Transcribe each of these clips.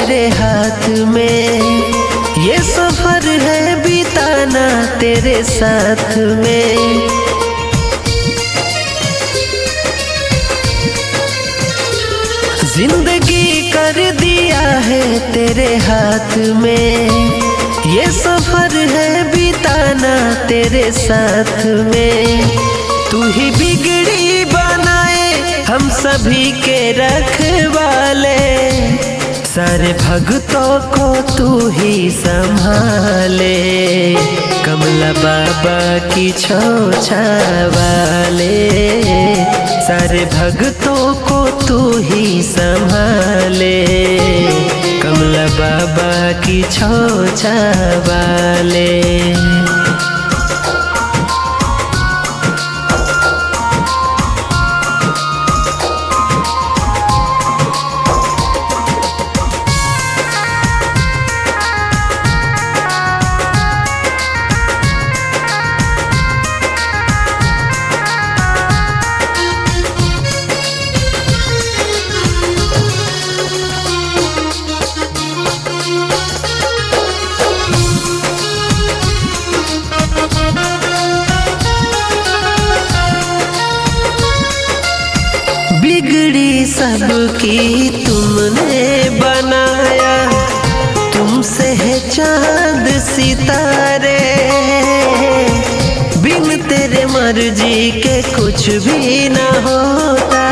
तेरे हाथ में, ये सफर है बिताना तेरे साथ में। जिंदगी कर दिया है तेरे हाथ में, ये सफर है बिताना तेरे साथ में। तू ही बिगड़ी बनाए हम सभी के रखवाले, सारे भक्तों को तू ही संभाले। कमला बाबा की छोछा वाले, सारे भक्तों को तू ही संभाले। कमला बाबा की छोछा वाले। बिगड़ी सबकी तुमने बनाया, तुमसे है चांद सितारे। बिन तेरे मर्जी के कुछ भी ना होता,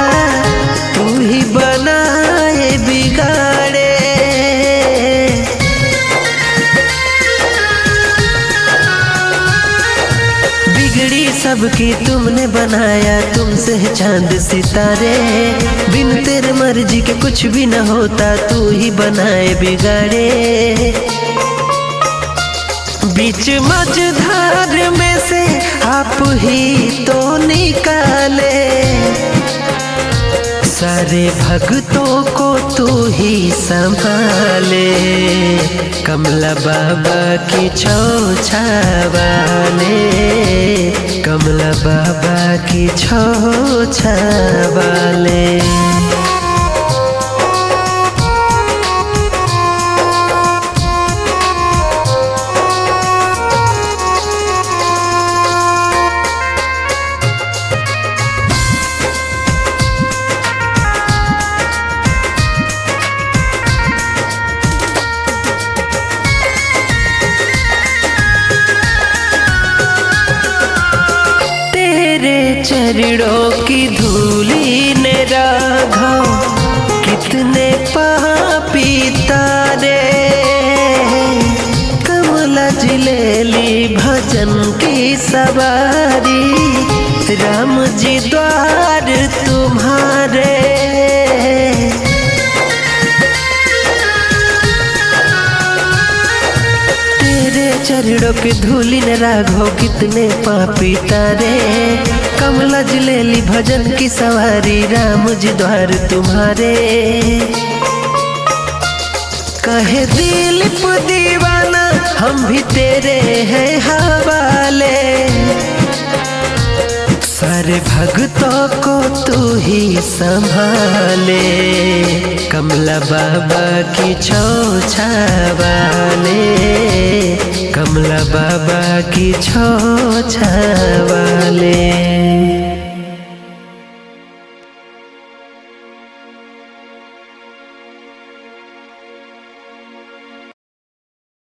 तू ही बनाए बिगाड़े। बिगड़ी सबकी तुमने बनाया, तुमसे है चांद सितारे। बिन तेरे मर्जी के कुछ भी न होता, तू ही बनाए बिगाड़े। बीच मझधार में से आप ही तो निकाले, सारे भक्तों को तू ही संभाले। कमला बाबा की छोछा वाले, कमला बाबा की छोछा वाले। चरणों की धूली ने राघव कितने पापी तारे। कमला जी ली भजन की सवारी, राम जी द्वार तुम्हारे। चरणों की धूली ने राघव कितने पापी तारे। कमला जी ली भजन की सवारी, राम जी द्वार तुम्हारे। कहे दिलीप दीवाना हम भी तेरे हैं हवाले, सारे भक्तों को तू ही संभाले। कमला बाबा की छोछा वाले, कमला बाबा की छोछा वाले।